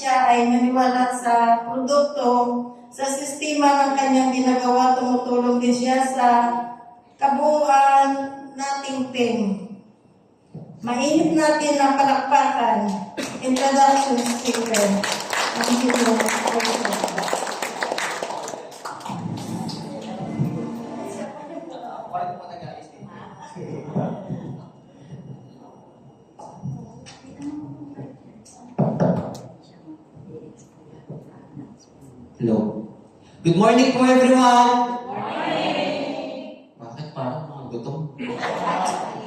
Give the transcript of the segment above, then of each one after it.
siya ay maniwala sa produkto, sa sistema ng kanyang ginagawa, tumutulong din siya sa kabuuan nating team. Mainit natin ang palakpakan. Introduction speaker. Thank you. Hello. Good morning po everyone! Good morning! Bakit parang mga gutom?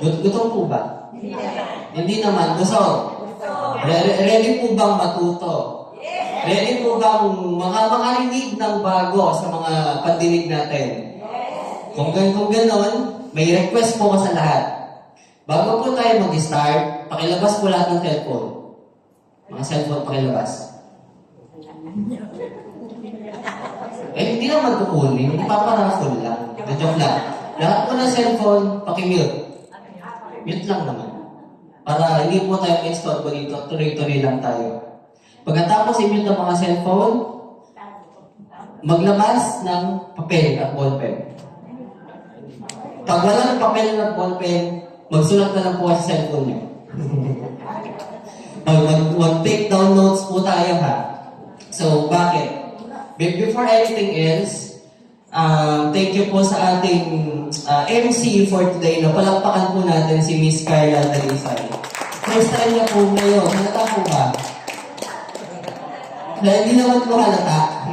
Gutom po ba? Hindi naman. Gusto? Ready po bang matuto? Yes! Ready po bang makarinig ng bago sa mga pandinig natin? Yes! Kung ganon, may request po ko sa lahat. Bago po tayo mag-start, pakilabas po lahat ng cellphone. Mga cellphone pakilabas. Hindi naman kukunin. Ipaparaffle lang. Na-joke lang. Lahat po ng cellphone, pakimute. Mute lang naman. Para hindi po tayo install po dito. Tuloy-tuloy lang tayo. Pagkatapos i-mute ng mga cellphone, maglabas ng papel at ballpen. Pag walang papel at ballpen, magsulat na lang po sa cellphone nyo. Mag-take down notes po tayo ha. So, bakit? Before anything else, thank you po sa ating MC for today. Palakpakan po natin si Miss Carla Talisay. First time niya po ngayon. Halata po ba? Hindi naman po halata.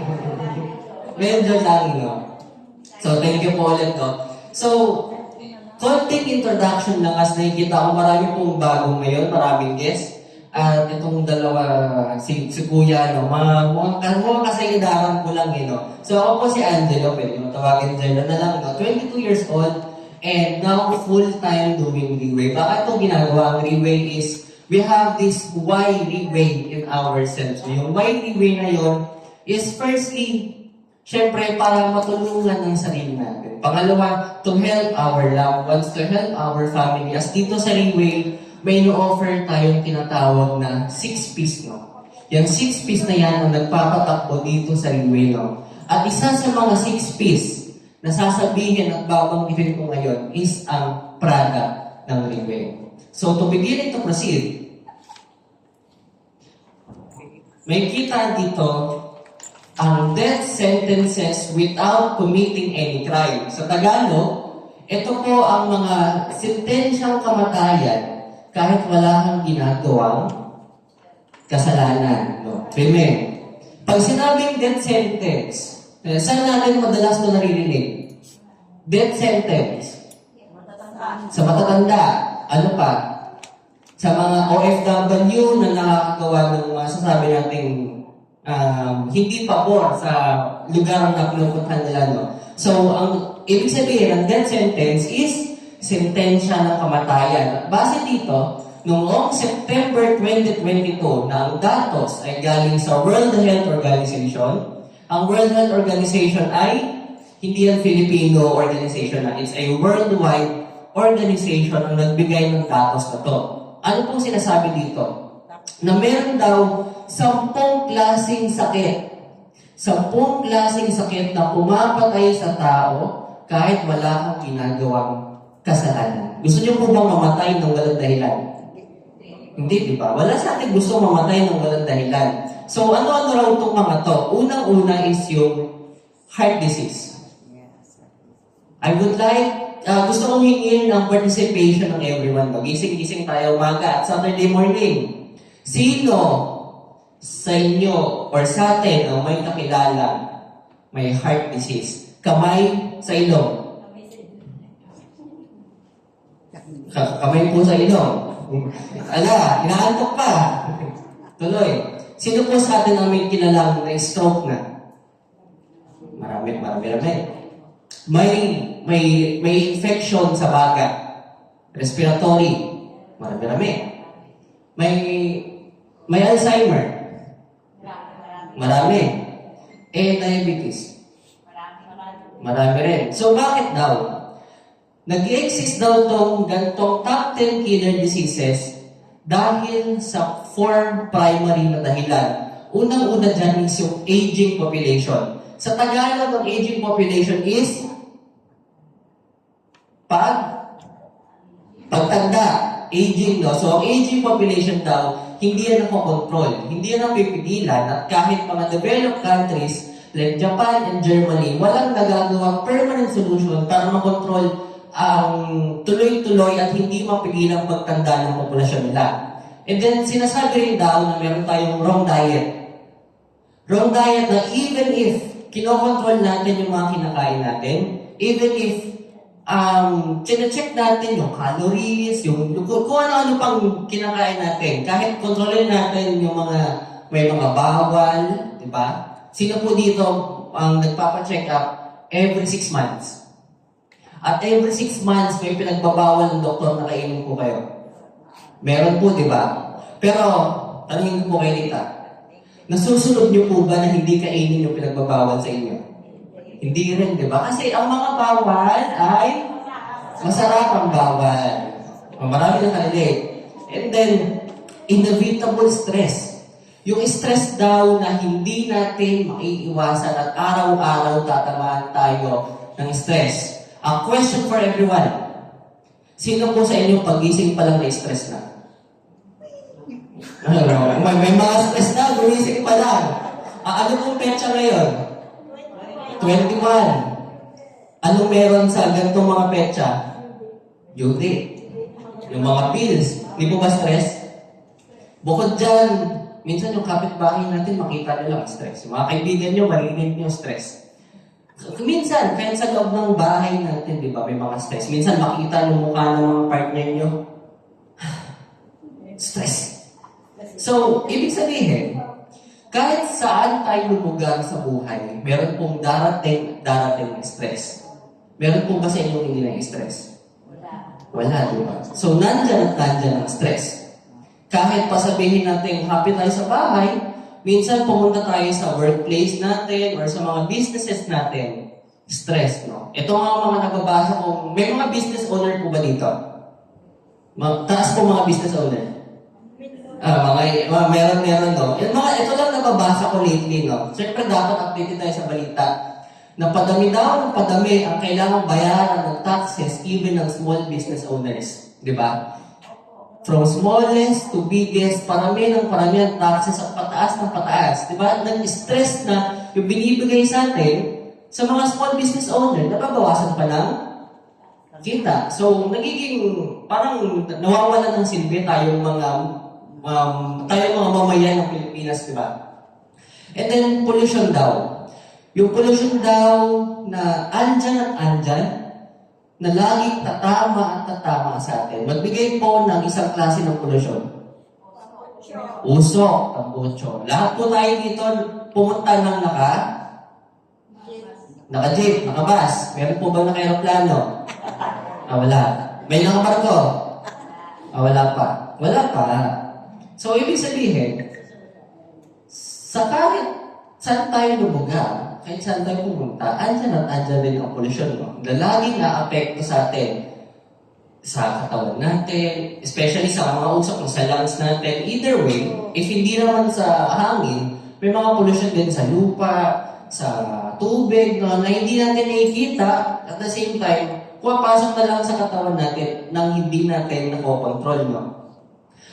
Medyo lang, no? So, thank you po ulit, no? So, konting introduction lang as nakikita ko marami pong bagong ngayon, maraming guests. At itong dalawa, si Kuya, no, mukhang kasaidaran ko lang, no. So ako po si Angelo, pwede mo tawagin dyan na lang, no, 22 years old, and now full-time doing Reway. Bakit ito ginagawa ang Reway is, we have this why Reway in ourselves. So yung why Reway na yun is firstly, syempre para matulungan ng sarili natin. Pangalawa, to help our loved ones, to help our family. As dito sa Reway, may no-offer tayong tinatawag na 6-piece, no? Yung 6-piece na yan ang nagpapatakbo dito sa Reway, no? At isa sa mga 6-piece na sasabihin at babanggitin ko ngayon is ang product ng Reway. So, to begin and to proceed, may kita dito ang death sentences without committing any crime. Sa Tagalog, ito po ang mga sentensyang kamatayan kahit wala kang ginagawang kasalanan, no? Krimen. Pag sinabing death sentence, saan natin madalas na naririnig? Death sentence. Sa matatanda. Ano pa? Sa mga OFW na nakakagawa ng masasabi nating hindi pabor sa lugar na pinupuntahan nila, no? So, ang ibig sabihin ng death sentence is sentensya ng kamatayan. At base dito, noong September 2022, na ang datos ay galing sa World Health Organization. Ang World Health Organization ay hindi ang Filipino organization na. It's a worldwide organization ang nagbigay ng datos na to. Ano pong sinasabi dito? Na meron daw 10 klaseng sakit. 10 klaseng sakit na pumapatay sa tao kahit wala kang ginagawang kasalanan. Gusto niyo po bang mamatay ng walang dahilan? Hindi, di ba? Wala sa atin gusto mamatay ng walang dahilan. So, ano-ano raw itong mga to? Unang-una is yung heart disease. I would like, gusto kong hingin ng participation ng everyone. Magising-gising tayo umaga at Saturday morning. Sino sa inyo or sa atin ang may kakilala may heart disease? Kamay sa ilong. Kamay po sa ilong. Ala, inaantok pa. Tuloy. Sino po sa atin ang may kilalang na stroke na? Marami. May infection sa baga. Respiratory. Marami. May Alzheimer. Marami. Diabetes. Marami rin. So, bakit daw? Nag-exist daw itong gantong top 10 killer diseases dahil sa 4 primary na dahilan Unang-una dyan is yung aging population. Sa Tagalog, ang aging population is pagtanda, aging, no? So, ang aging population daw, hindi yan nakokontrol. Hindi yan napipigilan at kahit mga developed countries like Japan and Germany, walang nagagawang permanent solution para makontrol ang tuloy-tuloy at hindi mapigilang pagtanda ng populasyon nila. And then, sinasabi rin daw na meron tayong wrong diet. Wrong diet na even if kinokontrol natin yung mga kinakain natin, even if chine-check natin yung calories, kung ano-ano pang kinakain natin, kahit kontrolin natin yung may mga bawal, di ba? Sino po dito ang nagpapa-check up every 6 months? At every 6 months, may pinagbabawal ng doktor na kainin po kayo. Meron po, di ba? Pero, tanongin ko po kayo dito, nasusunod niyo po ba na hindi kainin yung pinagbabawal sa inyo? Hindi rin, di ba? Kasi ang mga bawal ay masarap ang bawal. Marami na kanilate. And then, inevitable stress. Yung stress daw na hindi natin maiiwasan at araw-araw tatamaan tayo ng stress. A question for everyone. Sino po sa inyo pagising pa lang na stress na? May mga stress na, gumising pa lang. Ano pong petsa ngayon? 21. Anong meron sa ganitong mga petsa? Due date. Yung mga bills. Hindi po ba stress? Bukod dyan, minsan yung kapitbahay natin makita nila ang stress. Yung mga kaibigan nyo, marinig nyo stress. Minsan, kahit sa loob ng bahay natin, di ba, may mga stress. Minsan makita yung mukha ng mga partner nyo. Stress. So, ibig sabihin, kahit saan tayo lumugar sa buhay, meron pong darating na stress. Meron pong ba sa inyo hindi na stress? Wala, di ba? So, nandyan ang stress. Kahit pa sabihin natin happy tayo sa bahay, minsan pumunta tayo sa workplace natin or sa mga businesses natin, stress, no? Ito nga mga nababasa ko, may mga business owner po ba dito? Taas po mga business owner. Meron, no? Ito lang nababasa ko lately, no? Siyempre, dapat updated tayo sa balita na padami daw ng padami ang kailangang bayaran ng taxes even ng small business owners. Di ba? From smallest to biggest, parami ang taxes at pataas ng pataas. Di ba? Nag-stress na yung binibigay sa atin sa mga small business owner, nababawasan pa ng kita. So, nagiging parang nawawalan ng silbi tayong mga mamayan ng Pilipinas, di ba? And then, pollution daw. Yung pollution daw na andyan, na laging tatama sa atin. Magbigay po ng isang klase ng pollution. Usok, tambucho. Lahat po tayo dito pumunta ng naka-jeep, naka-bus. Meron po ba naka-aeroplano? Wala. May naka-barko? Wala pa. Wala pa. So, ibig sabihin, sa kahit saan tayo lumugar, kahit saan tayo pumunta, andyan din ang pollution, no? Na laging na-apekto sa atin, sa katawan natin, especially sa mga usok, sa lungs natin. Either way, if hindi naman sa hangin, may mga pollution din sa lupa, sa tubig, no, na hindi natin nakikita, at the same time, pumapasok na lang sa katawan natin nang hindi natin nakokontrol, no?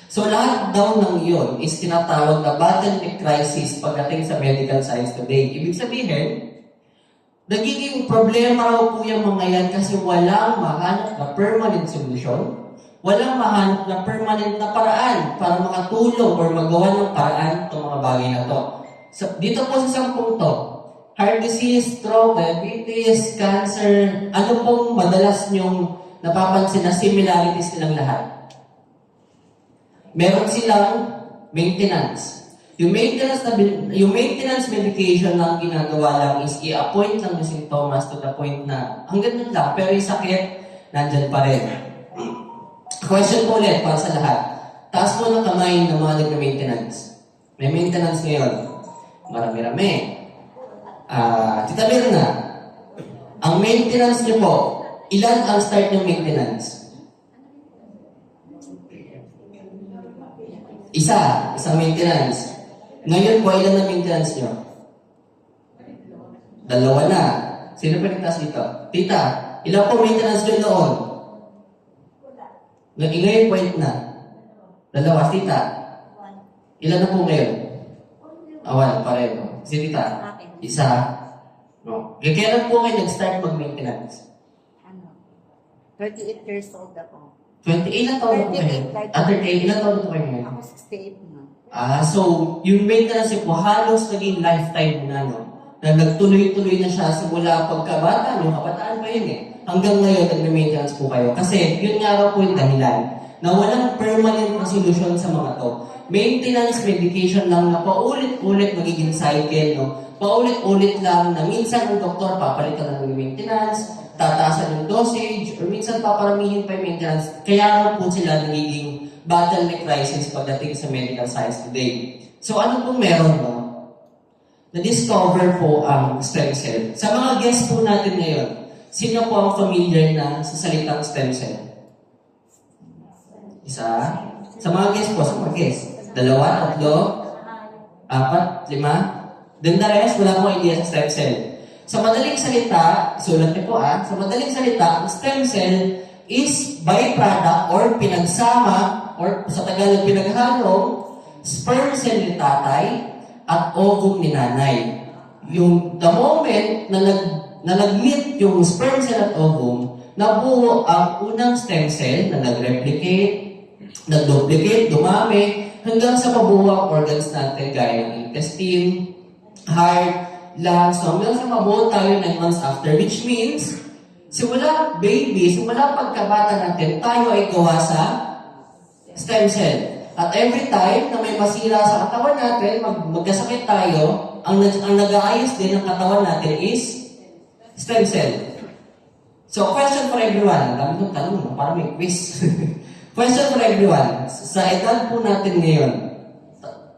So, lahat daw ng iyon is tinatawag na bottleneck crisis pagdating sa medical science today. Ibig sabihin, nagiging problema raw po yung mga yan kasi walang mahanap na permanent solution, walang mahanap na permanent na paraan para makatulong or magawa ng paraan itong mga bagay na to. So, dito po sa 10 to, heart disease, stroke, diabetes, cancer, ano pong madalas nyong napapansin na similarities nilang lahat? Meron silang maintenance. Yung maintenance medication na ginagawa lang is i-appoint lang yung symptoms to the point na hanggang nun lang, pero yung sakit, nandyan pa rin. Question po ulit para sa lahat. Taas po ng kamay ng mga nag-maintenance. May maintenance ngayon. Marami-rami. Tita Mirna, ang maintenance niyo po, ilan ang start ng maintenance? Isang maintenance. Ngayon po, ilan na maintenance nyo? 2 na. Sino pa nagtaas dito? Tita, ilan po maintenance nyo noon? Ngayon point na. 2, tita. Ilan na po ngayon? Awan, pareho. Si tita? Isa. No. Kailan po kayo nag-start mag-maintenance? 38 years old ako. 28 ilang taon na po kayo? 38 ilang taon na po kayo ngayon? Ako 68 na. So, yung maintenance niyo po, halos naging lifetime na, no? Na nagtuloy-tuloy na siya simula pagkabata, yung kabataan pa yun eh. Hanggang ngayon, nag-maintenance po kayo. Kasi, yun nga raw po yung dahilan na walang permanent na solusyon sa mga to. Maintenance medication lang na paulit-ulit magiging cycle, no? Paulit-ulit lang na minsan ang doktor papalitan ng maintenance, tataasan yung dosage, or minsan paparamihin pa yung maintenance. Kaya po sila nagiging bottleneck crisis pagdating sa medical science today. So ano pong meron, no? Na-discover po ang stem cell. Sa mga guests po natin ngayon, sino po ang familiar na sa salitang stem cell? Isa? Sa mga guests po, sa mga guests. 2, 3, 4, 5? Then the rest, wala pong idea sa stem cell. Sa madaling salita, sulat niyo po sa madaling salita, ang stem cell is byproduct or pinagsama or sa Tagalog pinaghalong sperm cell ni tatay at ovum ni nanay. Yung the moment na nag-meet yung sperm cell at ovum, nabuo ang unang stem cell na nag-replicate, nag-duplicate, dumami, hanggang sa mabuo ang organs natin gaya ng intestine, heart, lungs, so hanggang sa mabuo tayo 9 months after, which means, simula pagkabata natin, tayo ay gawa sa stem cell. At every time na may masira sa katawan natin, magkasakit tayo, ang nag-aayos din ng katawan natin is stem cell. So, question for everyone. Ang dami kong tanong, no? Parang may quiz. Question for everyone. Sa edad po natin ngayon,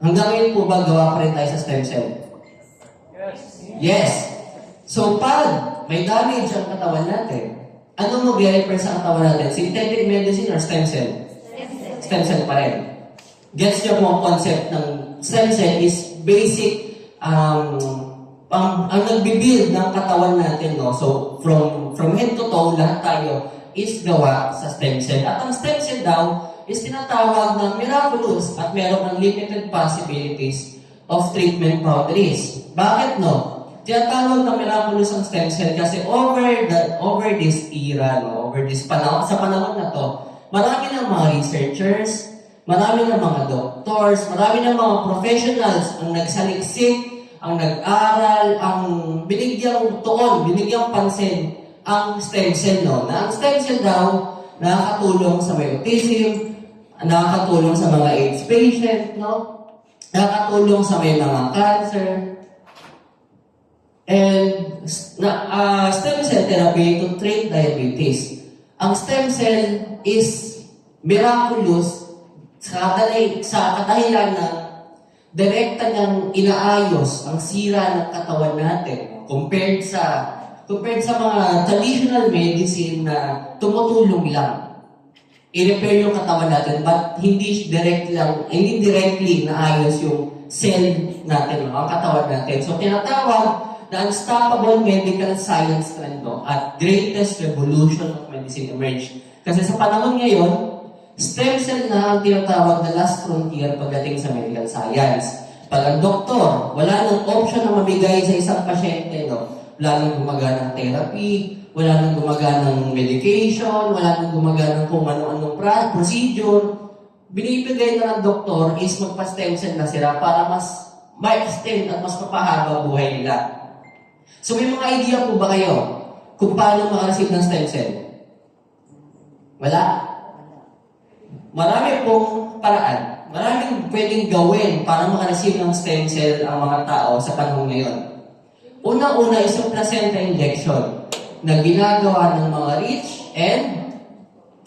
hanggang ngayon po ba gawa pa rin tayo sa stem cell? Yes. So, pag may damage ang katawan natin, ano mag-repair sa katawan natin? Synthetic medicine or stem cell? Stem cell pa rin. Gets niyo po ang concept ng stem cell is basic, ang nagbibuild ng katawan natin, no? So, from head to toe, lahat tayo is gawa sa stem cell. At ang stem cell daw is tinatawag na miraculous at meron unlimited possibilities of treatment boundaries. Bakit, no? Tinatawag na miraculous ang stem cell kasi over this era, no? Over this panahon, sa panahon na to, marami ng mga researchers, marami ng mga doctors, marami ng mga professionals ang nagsaliksik, ang nag-aral, ang binigyang tuon, binigyang pansin ang stem cell, no? Na ang stem cell daw nakakatulong sa may autism, nakakatulong sa mga AIDS patient, no? Nakakatulong sa may mga cancer. And stem cell therapy to treat diabetes. Ang stem cell is miraculous sa kadahilan na direkta niyang inaayos ang sira ng katawan natin compared sa mga traditional medicine na tumutulong lang i-repair yung katawan natin but hindi directly naayos yung cell natin, ang katawan natin. So tinatawag na unstoppable medical science trend at greatest revolution of medicine emerged. Kasi sa panahon ngayon, stem cell na ang tinatawag na last frontier pagdating sa medical science. Pag ang doktor, wala nang option na mabigay sa isang pasyente, no? Wala nang gumaganang therapy, wala nang gumaganang medication, wala nang gumaganang kung ano-anong procedure. Binibigay na ng doktor is magpa-stem cell na sila para mas ma-extend at mas mapahaba buhay nila. So may mga idea po ba kayo kung paano maka-receive ng stem cell? Wala? Marami pong paraan. Maraming pwedeng gawin para maka-receive ng stem cell ang mga tao sa panahon ngayon. Una-una is yung placenta injection na ginagawa ng mga rich and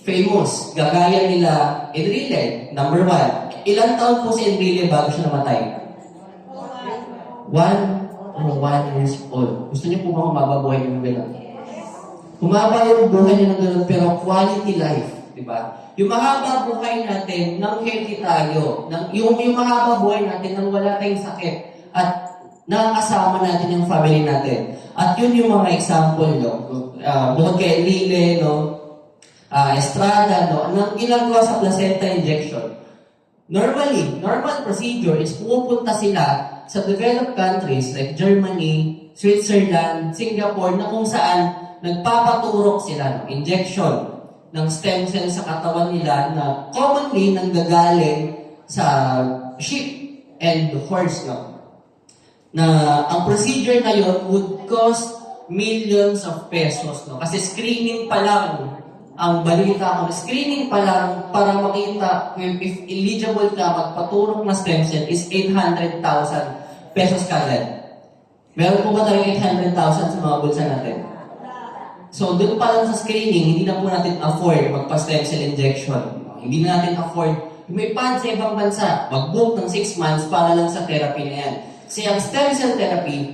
famous. Gagaya nila Enrile, number 1. Ilang taon po si Enrile bago siya namatay? 1 years old. Gusto niyo po ba humaba buhay niyo ng gano'n? Humaba yung buhay niyo ng gano'n pero quality life. di ba? Yung mahaba buhay natin nang healthy tayo, yung mahaba buhay natin nang wala tayong sakit at nakakasama natin yung family natin. At yun yung mga example, no? Bukod kay Lile, no? Estrada, no? Anong ginagawa sa placenta injection? Normally, normal procedure is pupunta sila sa developed countries like Germany, Switzerland, Singapore, na kung saan nagpapaturok sila ng injection ng stem cell sa katawan nila na commonly nanggagaling sa sheep and horse, no? Na ang procedure na yun would cost millions of pesos, no? Kasi screening pa lang ang balita ko, screening pa lang para makita if eligible ka magpaturok na stem cell is 800,000 pesos kagad. Meron po ba tayong 800,000 sa mga bulsa natin? So, doon pa lang sa screening, hindi na po natin afford magpa-stem cell injection. Hindi na natin afford. May pan sa ibang bansa, mag-book ng 6 months para lang sa therapy na yan. Kasi ang stem cell therapy,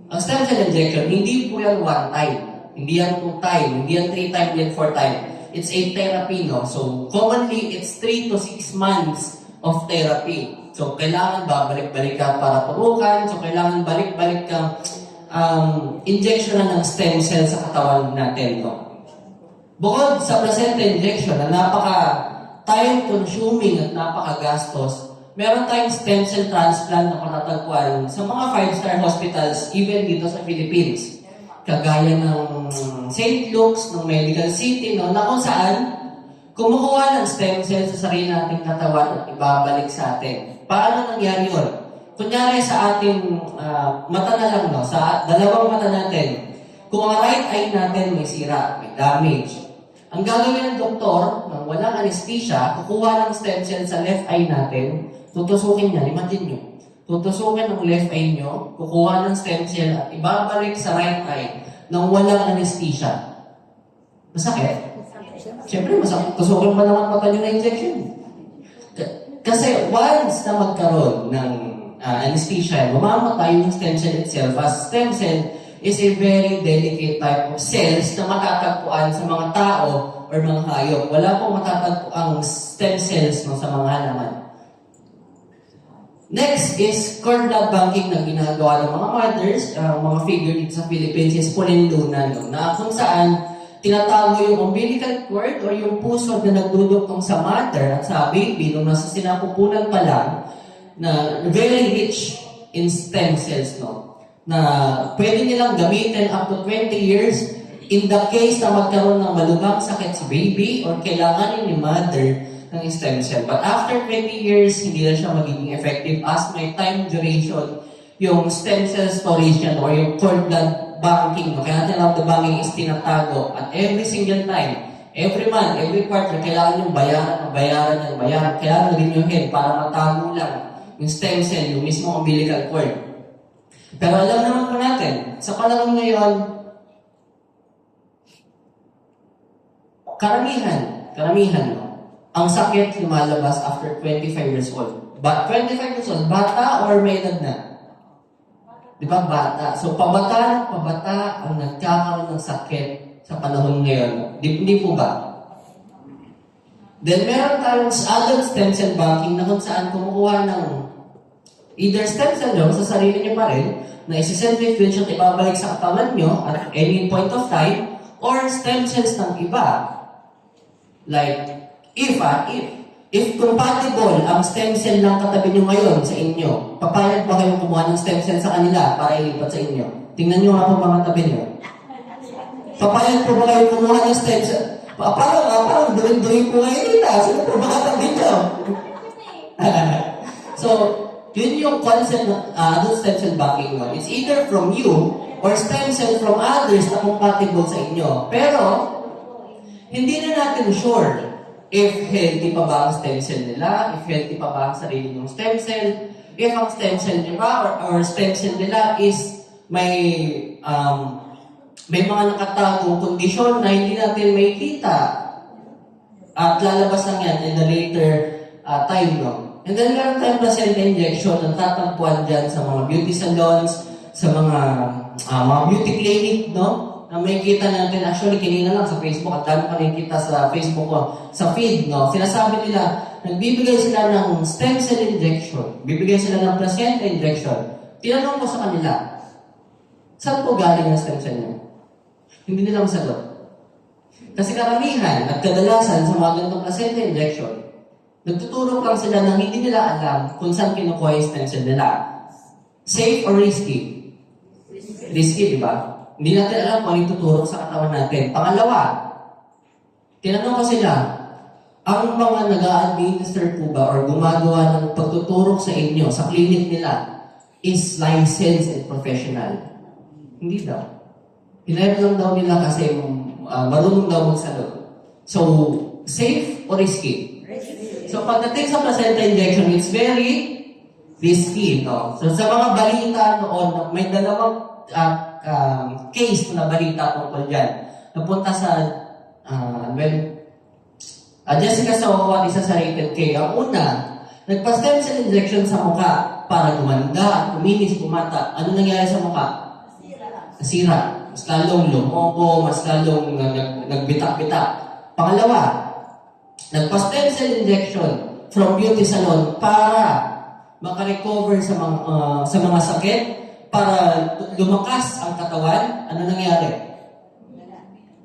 ang stem cell injection, hindi po yan one time. Hindi yan 2 time, hindi yan 3 time, hindi yan 4 time. It's a therapy, no? So, commonly, it's 3 to 6 months of therapy. So, kailangan babalik-balik ka para turukan. So, kailangan balik-balik ka injection ng stem cell sa katawan natin, no? Bukod sa placenta injection na time-consuming at napakagastos, meron tayong stem cell transplant na matatagpuan sa mga 5-star hospitals, even dito sa Philippines. Kagaya ng St. Luke's, ng Medical City, no, na kung saan kumukuha ng stem cell sa sarili nating katawan at ibabalik sa atin. Paano nangyari yun? Kunyari sa ating mata na lang, no, sa dalawang mata natin, kung ang right eye natin may sira, may damage, ang gagawin ng doktor, nang walang anesthesia, kukuha ng stem cell sa left eye natin, tutusukin niya, imagine nyo, tutusukin ng left eye nyo, kukuha ng stem cell at ibabalik sa right eye nang walang anesthesia. Masakit? Siyempre, masakit. Tusukin pa naman mata nyo na injection. Kasi once na magkaroon ng anesthesia, mamamatay yung stem cell itself. As stem cell is a very delicate type of cells na matatagpuan sa mga tao or mga hayop. Wala pong matatagpuang stem cells, no, sa mga halaman. Next is cord blood banking na ginagawa ng mga mothers, mga figure dito sa Philippines is Pulindunan, no, na kung saan tinatago yung umbilical cord or yung puso na nagdudugtong sa mother at sa baby nung nasa sinapupunan pa lang na very rich in stem cells, no, na pwede nilang gamitin up to 20 years in the case na magkaroon ng malubhang sakit sa baby or kailanganin ni mother ng stem cell. But after 20 years, hindi na siya magiging effective as may time duration yung stem cell storage yan or yung cord blood banking. Kaya natin alam the banking is tinatago at every single time, every month, every quarter, kailangan yung bayaran. Kailangan rin yung head para matago lang yung stem cell, yung mismo umbilical cord. Pero alam naman po natin, sa panahon ngayon, karamihan, no? Ang sakit lumalabas after 25 years old. But 25 years old, bata or may edad na? Di ba, bata? So, pabata ang nagkakaroon ng sakit sa panahon ngayon. Hindi po ba? Then, meron tayong adult stem cell banking na kung saan kumukuha ng either stem cell nyo sa sarili nyo pa rin, na isi-centrifuge at ibabalik sa katawan nyo at any point of time, or stem cells ng iba. Like, if compatible ang stem cell ng katabi nyo ngayon sa inyo, papayag ba kayong kumuha ng stem cell sa kanila para ilipat sa inyo? Tingnan nyo nga po mga tabi nyo. Papayag po ba kayong kumuha ng stem cell? Parang duwing-duwing po ngayon nila. Sino po mga tabi nyo? So, yun yung concept ng adult stem cell banking. It's either from you or stem cell from others na compatible sa inyo. Pero, hindi na natin sure if healthy pa ba ang stem cell nila, if healthy pa ba ang sarili ng stem cell, if ang stem cell nila or stem cell nila is may mga nakatagong kondisyon na hindi natin makikita at lalabas lang yan in the later time, no? And then meron tayong placenta injection na tatagpuan dyan sa mga beauty salons, sa mga beauty clinic, no? na may kita natin, actually kanina lang sa Facebook, at dami pa nakikita sa Facebook ko, sa feed, no? Sinasabi nila, nagbibigay sila ng stem cell injection, bibigay sila ng placenta injection. Tinanong ko sa kanila, saan po galing ang stem cell niyo? Hindi nila masagot. Kasi karamihan at kadalasan sa mga ganitong placenta injection, nagtuturo lang sila na hindi nila alam kung saan kinukuha yung stem cell nila. Safe or risky? Risky, di ba? Hindi natin alam kung ano yung tuturok sa katawan natin. Pangalawa, tinanong ko sila, ang mga nag-a-administer po ba or gumagawa ng pagtuturok sa inyo, sa clinic nila, is licensed and professional? Hindi daw. Hinayap lang daw nila kasi marunong daw magsalot. So, safe or risky? So, pagdating sa placenta injection, it's very risky, no? So, sa mga balita noon, may dalawang case na balita tungkol dyan. Napunta sa, Jessica Soho at isa sa Rated K. Ang una, nagpa-stem cell injection sa mukha para gumanda at kuminis, kumata. Ano nangyari sa mukha? Nasira. Mas lalong lumobo, mas lalong nagbitak-bitak. Pangalawa, nagpa-stem cell injection from beauty salon para makarecover sa mga sakit, para lumakas ang katawan. Ano nangyari?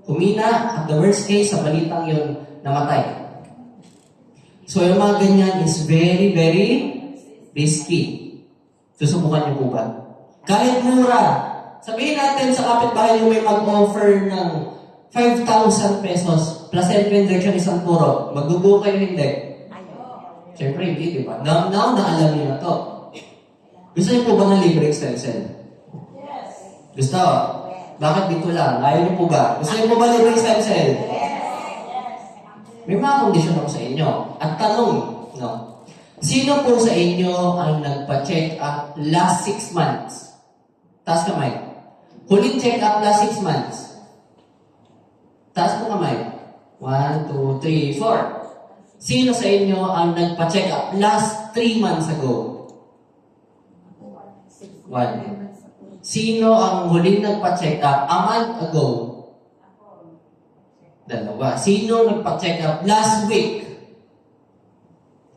Humina, at the worst case, sa balitang yun, namatay. So, yung mga ganyan is very, very risky. Susubukan niyo po ba? Kahit mura, sabihin natin sa kapitbahay niyo may mag-offer ng 5,000 pesos plus injection isang turo. Magbubuo kayo hindi? Siyempre hindi, di ba? Now na alam niyo na to. Gusto niyo po ba ng libreng stem cell? Yes. Gusto? Bakit dito lang? Ayaw niyo po ba? Gusto niyo po ba libreng stem cell? May mga kondisyon ako sa inyo. At tanong, no? Sino po sa inyo ang nagpa-check up last 6 months? Taas kamay. Huling check up last 6 months. Taas po kamay. 1, 2, 3, 4. Sino sa inyo ang nagpa-check up last 3 months ago? 1. Sino ang huling nagpa-check up a month ago? 2. Sino nagpa-check up last week?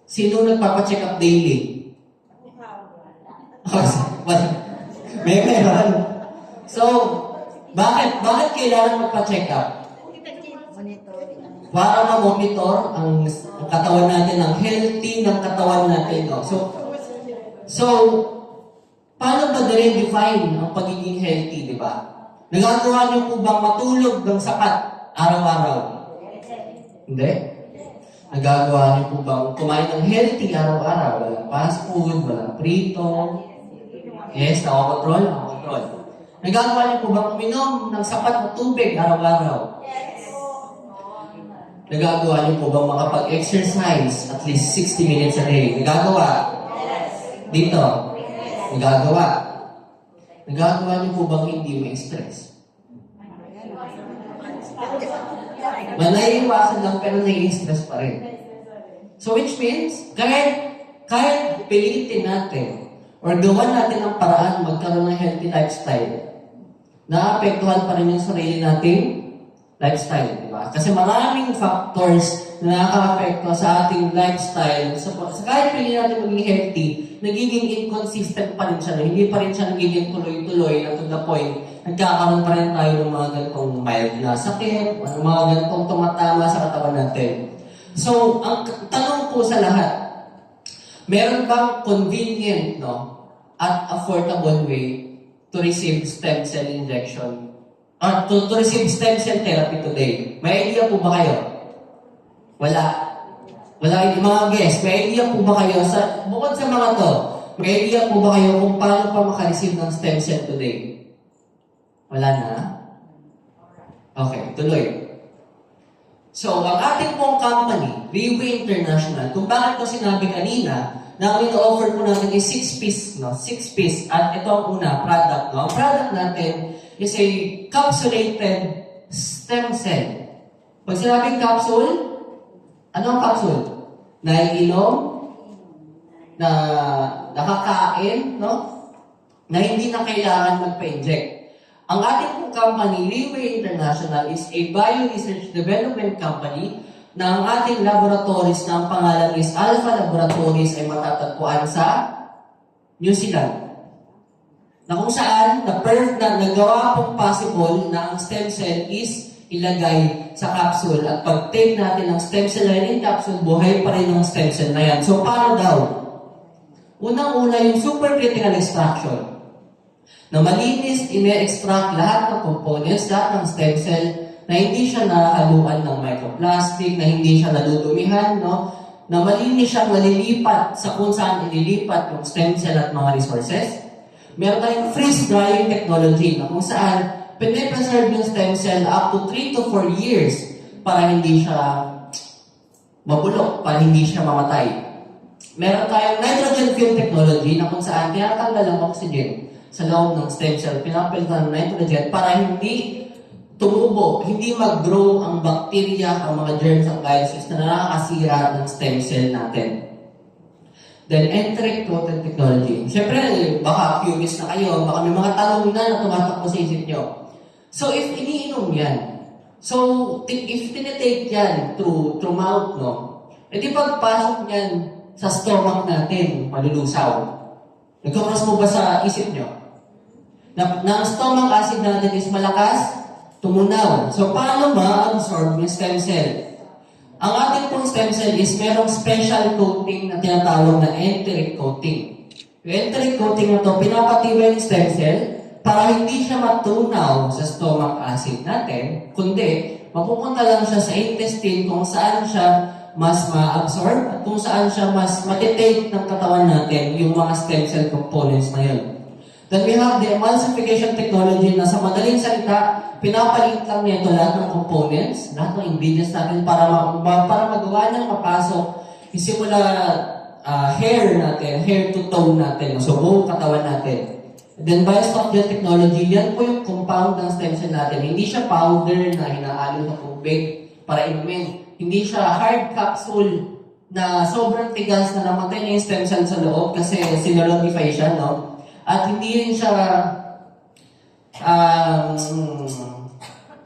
Sino nagpapa-check up daily? Meron. So, bakit kailangan magpa-check up? Para ma-monitor ang katawan natin, ang healthy ng katawan natin. No? So, paano ba define ang pagiging healthy, di ba? Nagagawa niyo po bang matulog ng sapat araw-araw? Hindi. Nagagawa niyo po bang kumain ng healthy araw-araw? Walang fast food, walang prito. Yes, nakakontrol. Nagagawa niyo po bang uminom ng sapat na tubig araw-araw? Nagagawa niyo po bang makapag-exercise at least 60 minutes a day? Nagagawa? Dito? Nagagawa? Nagagawa niyo po bang hindi may stress? Naiiwasan lang pero nai-stress pa rin. So which means, kahit pilitin natin or gawan natin ang paraan magkaroon ng healthy lifestyle, naapektuhan pa rin yung sarili nating lifestyle, di ba? Kasi maraming factors na nakaka-apekto sa ating lifestyle. So kahit pili natin maging healthy, nagiging inconsistent pa rin siya. Hindi pa rin siya nagiging tuloy-tuloy na to the point nagkakaroon pa rin tayo ng mga ganitong mild na sakit, mga ganitong tumatama sa katawan natin. So, ang tanong po sa lahat, meron bang convenient, no, at affordable way to receive stem cell injection? Or to receive stem cell therapy today? May idea po ba kayo? Wala. Mga guests, may idea po ba kayo? Bukod sa mga to, may idea po ba kayo kung paano pa makareceive ng stem cell today? Wala na? Okay, tuloy. So, ang ating pong company, Riway International, kung bakit ko sinabi kanina, na ang ino-offer po natin is 6-piece, no? 6-piece. At ito ang una, product, no? Ang product natin is a capsulated stem cell. Pag sinabing capsule, ano ang capsule? Naiinom, na nakakain, no? Na hindi na kailangan magpa-inject. Ang ating pong company, Leeway International, is a bio-research development company na ang ating laboratories na ang pangalan is Alpha Laboratories ay matatagpuan sa New Zealand. Na kung saan, nagawa pong possible na ang stem cell is ilagay sa capsule at pag-take natin ng stem cell na yun capsule, buhay pa rin ang stem cell na yan. So, paano daw? Unang-una yung supercritical extraction. Na malinis, ine-extract lahat ng components, lahat ng stem cell, na hindi siya nahaluan ng microplastic, na hindi siya nadudumihan, no? Na malinis siyang nalilipat sa kung saan ililipat yung stem cell at mga resources. Meron tayong freeze drying technology na kung saan pinipreserve yung stem cell up to 3 to 4 years para hindi siya mabulok, para hindi siya mamatay. Meron tayong nitrogen film technology na kung saan tinatanggal ang oxygen sa loob ng stem cell, pinapalitan ng nitrogen para hindi tumubo, hindi mag-grow ang bacteria, ang mga germs, ang viruses na nakakasira ng stem cell natin. Then, enteric coated technology. Siyempre, baka curious na kayo, baka may mga tanong na tumatakbo sa isip nyo. So, if iniinom yan, so, if tinitake yan through mouth, no, edi pagpasok yan sa stomach natin, malulusaw. Nagkakross mo ba sa isip nyo? Na ang stomach acid natin is malakas, tumunaw. So, paano ma-absorb yung stem cell? Ang ating pong stem cell is merong special coating na tinatawag na enteric coating. Yung enteric coating na to, pinapatibay yung stem cell para hindi siya matunaw sa stomach acid natin, kundi mapupunta lang siya sa intestine kung saan siya mas ma-absorb at kung saan siya mas matitake ng katawan natin yung mga stem cell components na yun. Then we have the emulsification technology na sa madaling salita, pinapalit lang nito lahat ng components, lahat ng ingredients natin para magawa niyang mapasok isimula hair natin, hair to toe natin, so buong katawan natin. Then biosoft gel technology, yan po yung compound ng stem cell natin. Hindi siya powder na hinahalo sa tubig para inumin. Hindi siya hard capsule na sobrang tigas na namatay na yung stem cell sa loob kasi sinolidify siya, no? At hindi rin siya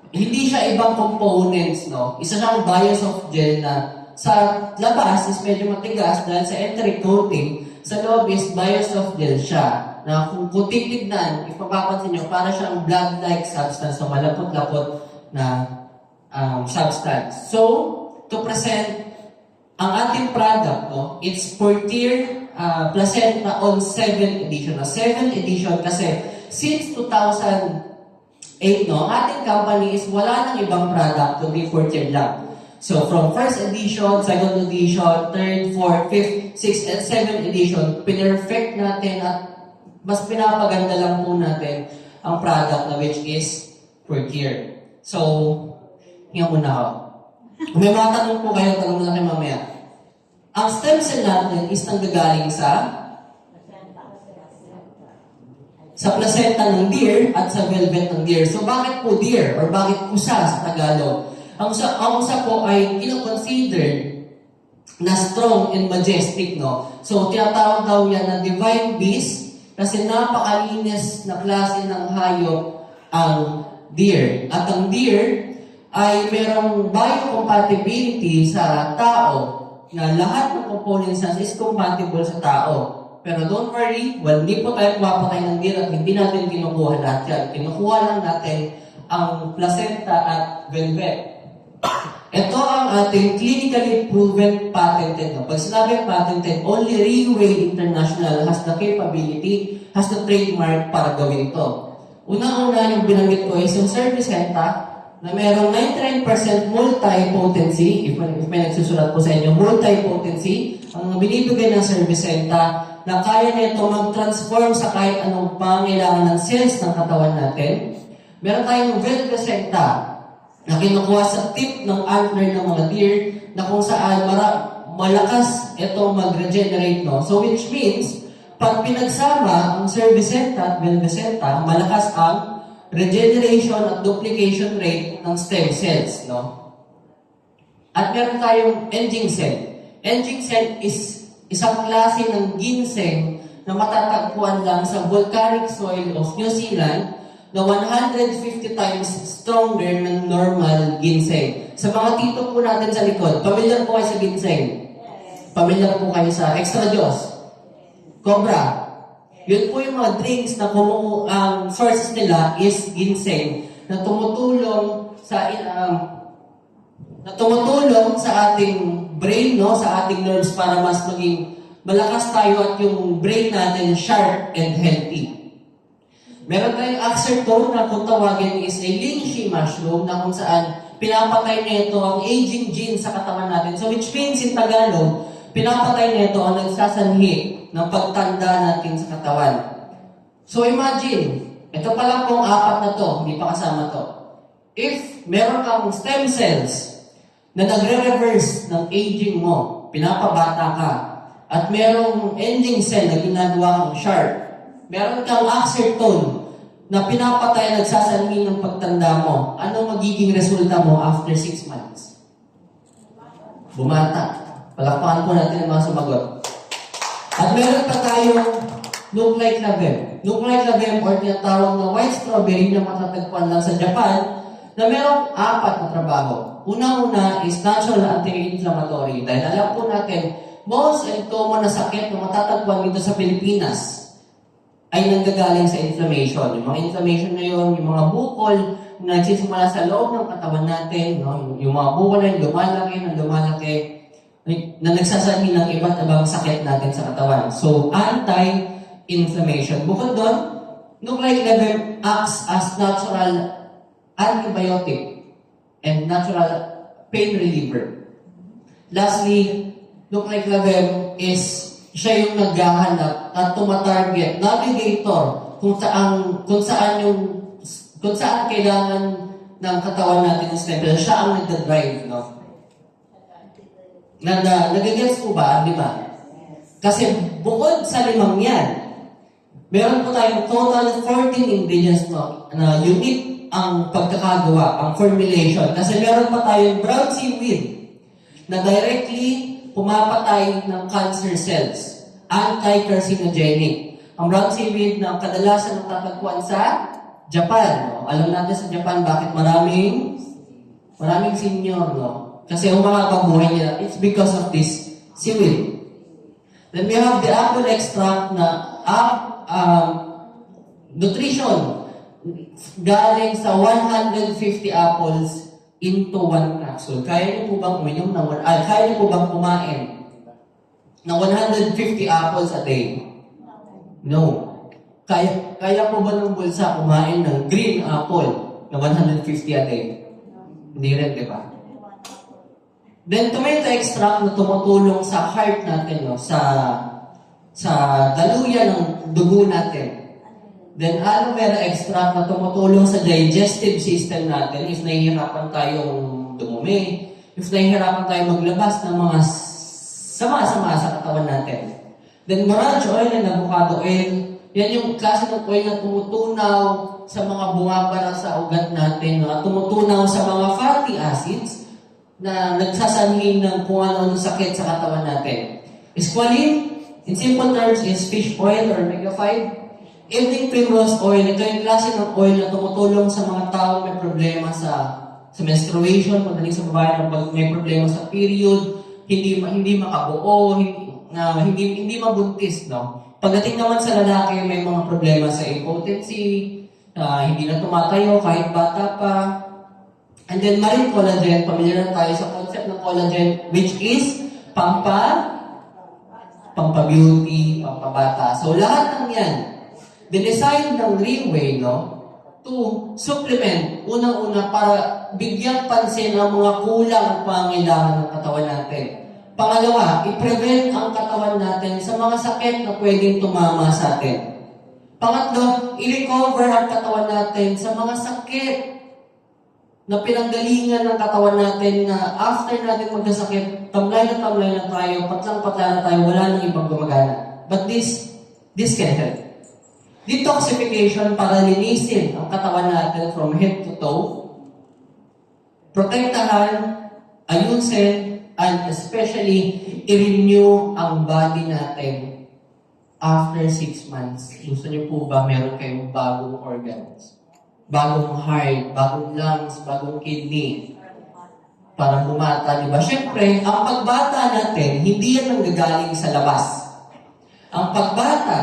hindi siya ibang components, no? Isa siyang biosoft gel na sa labas is medyo matigas dahil sa enteric coating, sa loob is biosoft gel siya. Na kung titignan, ipapapansin nyo, para siyang blood-like substance, so malapot-lapot na substance. So, to present ang ating product, no, it's Portier Placenta on 7th edition. 7th edition kasi since 2008, no, ang ating company is wala nang ibang product kundi Portier lang. So, from 1st edition, 2nd edition, 3rd, 4th, 5th, 6th, and 7th edition, pinerfect natin at mas pinapaganda lang po natin ang product na which is Portier. So, hinga muna ako. Kung may mga tanong po kayo, tanong na kayo mamaya. Ang stem cell natin is nanggagaling sa placenta ng deer at sa velvet ng deer. So, bakit po deer? Or bakit usa sa Tagalog? Ang usa po ay kinoconsider na strong and majestic, no? So, tinatawag daw yan na divine beast kasi napakalinis na klase ng hayop ang deer. At ang deer ay merong biocompatibility sa tao na lahat ng components is compatible sa tao. Pero don't worry, hindi po tayo pumapatay ng deer at hindi natin kinukuha lahat yan. Kinukuha lang natin ang placenta at velvet. Ito ang ating clinically proven patented. No? Pag sinabing patented, only Leeway International has the capability, has the trademark para gawin to. Unang-una yung binanggit ko is yung Servicenta na merong 99% multi-potency, if may nagsusulat po sa inyo, multi-potency, ang binibigay ng Servicenta na kaya nito mag-transform sa kahit anong pangailangan ng cells ng katawan natin. Meron tayong Velvecenta na kinukuha sa tip ng antler ng mga deer na kung saan malakas ito mag-regenerate, no? So which means, pag pinagsama ang Servicenta at Velvecenta, malakas ang regeneration at duplication rate ng stem cells, no? At meron tayong engine cell. Engine cell is isang klase ng ginseng na matatagpuan lang sa volcanic soil of New Zealand na 150 times stronger ng normal ginseng. Sa mga tito po natin sa likod, pamilyar po kayo sa ginseng? Pamilyar po kayo sa Extra Diyos? Cobra? Yun po yung mga drinks na ang sources nila is ginseng na tumutulong sa ating brain, no, sa ating nerves para mas maging malakas tayo at yung brain natin sharp and healthy. Meron tayong axertone na kung tawagin is a lychee mushroom na kung saan pinapatay nito ang aging gene sa katawan natin. So which means in Tagalog, pinapatay nito ang nagsasanhi ng pagtanda natin sa katawan. So imagine, ito pa lang pong 4 na to, hindi pa kasama to. If meron kang stem cells na nagre-reverse ng aging mo, pinapabata ka, at merong ending cell na ginagawa kang sharp, meron kang axertone na pinapatay at nagsasanhi ng pagtanda mo, anong magiging resulta mo after 6 months? Bumata. Palakpakan po natin ang mga sumagot. At meron pa tayong nucleic labem. Nucleic labem or tinatawag na white strawberry na matatagpuan lang sa Japan na merong 4 na trabaho. Una-una is natural anti-inflammatory. Dahil alam po natin, most and common na sakit na matatagpuan dito sa Pilipinas ay nanggagaling sa inflammation. Yung mga inflammation na yun, yung mga bukol na nagsisimula sa loob ng katawan natin, no? Yung mga bukol na lumalaki, na nagsasabi ng iba't ibang sakit natin sa katawan. So, anti-inflammation. Bukod doon, nucleic labem acts as natural antibiotic and natural pain reliever. Lastly, nucleic labem is siya yung naghahanap at tumatarget, navigator kung saan kailangan ng katawan natin ng stem cell. Siya ang nagda-drive, no? Nagigets po ba? Di ba? Kasi bukod sa 5 yan, meron po tayong total 14 ingredients, no, na unique ang pagkakagawa, ang formulation. Kasi meron pa tayong brown seaweed na directly pumapatay ng cancer cells, anti-carcinogenic. Ang brown seaweed na kadalasan natatagpuan sa Japan. No? Alam natin sa Japan bakit maraming senior, no? Kasi ang mga pabuhay nila, it's because of this seaweed. Then we have the apple extract na nutrition galing sa 150 apples into 1 capsule. Kaya niyo po bang uminom kaya niyo po bang kumain ng 150 apples a day? No. Kaya po ba ng bulsa kumain ng green apple na 150 a day? Hindi rin, di ba? Then tomato extract na tumutulong sa heart natin, no? sa daluyan ng dugo natin. Then aloe vera extract na tumutulong sa digestive system natin if nahihirapan tayong dumumi, if nahihirapan tayong maglabas ng mga sama-sama sa katawan natin. Then morange oil and avocado oil, yan yung klase ng oil na tumutunaw sa mga bumabara sa ugat natin, no? At tumutunaw sa mga fatty acids na nagsasanhin ng kung ano-ano sakit sa katawan natin. Squalene, in simple terms, is fish oil or omega-5. Evening primrose oil, ito yung klase ng oil na tumutulong sa mga taong may problema sa menstruation, pagdating sa babae na may problema sa period, hindi makabuo, hindi mabuntis, no? Pagdating naman sa lalaki, may mga problema sa impotency, hindi na tumatayo kahit bata pa. And then marine collagen, pamilyar na tayo sa concept ng collagen, which is pampa-beauty, pampabata. So lahat ng yan, dinesign ng Greenway, no, to supplement, unang-una, para bigyang pansin ang mga kulang at pangailangan ng katawan natin. Pangalawa, i-prevent ang katawan natin sa mga sakit na pwedeng tumama sa atin. Pangatlo, i-recover ang katawan natin sa mga sakit na pinanggalingan ng katawan natin na after natin magkasakit, tamlay na tayo, patlang-patla na tayo, wala nang ibang gumagana. But this can help. Detoxification para linisin ang katawan natin from head to toe, protektahan, ayusin, and especially i-renew ang body natin after 6 months. Gusto niyo po ba meron kayong bagong organs? bagong heart, bagong lungs, bagong kidney, para bumata, di ba? Siyempre, ang pagbata natin, hindi yan nanggagaling sa labas. Ang pagbata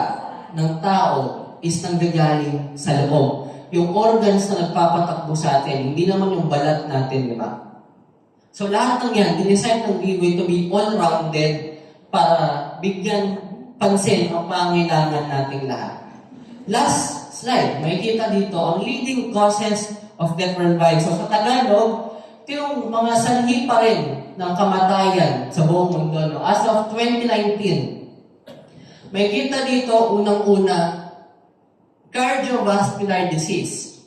ng tao is nanggagaling sa loob. Yung organs na nagpapatakbo sa atin, hindi naman yung balat natin, di ba? So lahat ng yan, dinesign ng Giveaway to be all-rounded para bigyan pansin ang pangailangan nating lahat. Last slide, makikita dito ang leading causes of death worldwide. So sa Tagalog, ito yung mga sanhi pa rin ng kamatayan sa buong mundo. No? As of 2019, makikita dito unang-una, cardiovascular disease,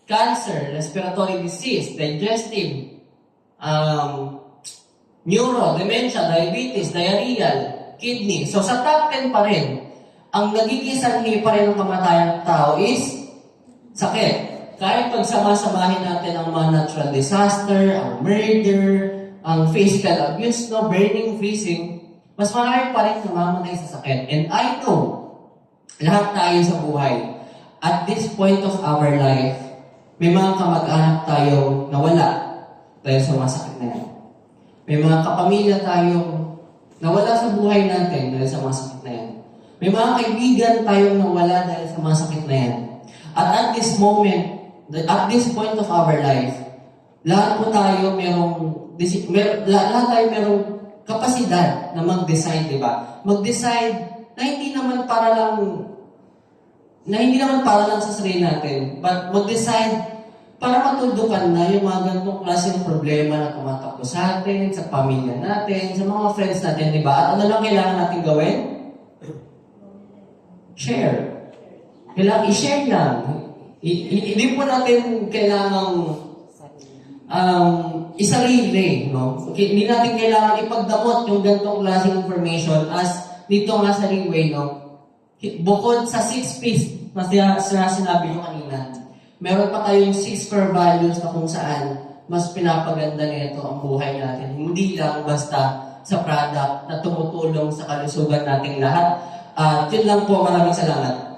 cancer, respiratory disease, digestive, neuro, dementia, diabetes, diarrheal, kidney. So sa top 10 pa rin, ang nagiging sanhi pa rin ng kamatayan ng tao is sakit. Kahit pagsama-samahin natin ang mga natural disaster, ang murder, ang physical abuse, no, burning, freezing, mas marami pa rin namamatay sa sakit. And I know, lahat tayo sa buhay, at this point of our life, may mga kamag-anak tayo na wala dahil sa mga sakit na yan. May mga kapamilya tayong nawala sa buhay natin dahil sa mga sakit na yan. May mga kaibigan tayong nawala dahil sa mga sakit na yan. At at this moment, at this point of our life, lahat po tayo lahat tayo merong kapasidad na mag-decide, di ba? Mag-decide na hindi naman para lang sa sarili natin, but mag-decide para matuldukan na yung mga ganitong klaseng problema na tumatakbo sa atin, sa pamilya natin, sa mga friends natin, di ba? At ano lang kailangan natin gawin? Share. Kailangan i-share lang. Hindi po natin kailangang isarili, no? Okay, hindi natin kailangan ipagdamot yung ganitong klaseng information as dito nga sa Giveaway, no? Bukod sa 6 P's na sinabi ko kanina, meron pa tayong 6 core values na kung saan mas pinapaganda nito ang buhay natin. Hindi lang basta sa product na tumutulong sa kalusugan nating lahat. Yun lang po, maraming salamat.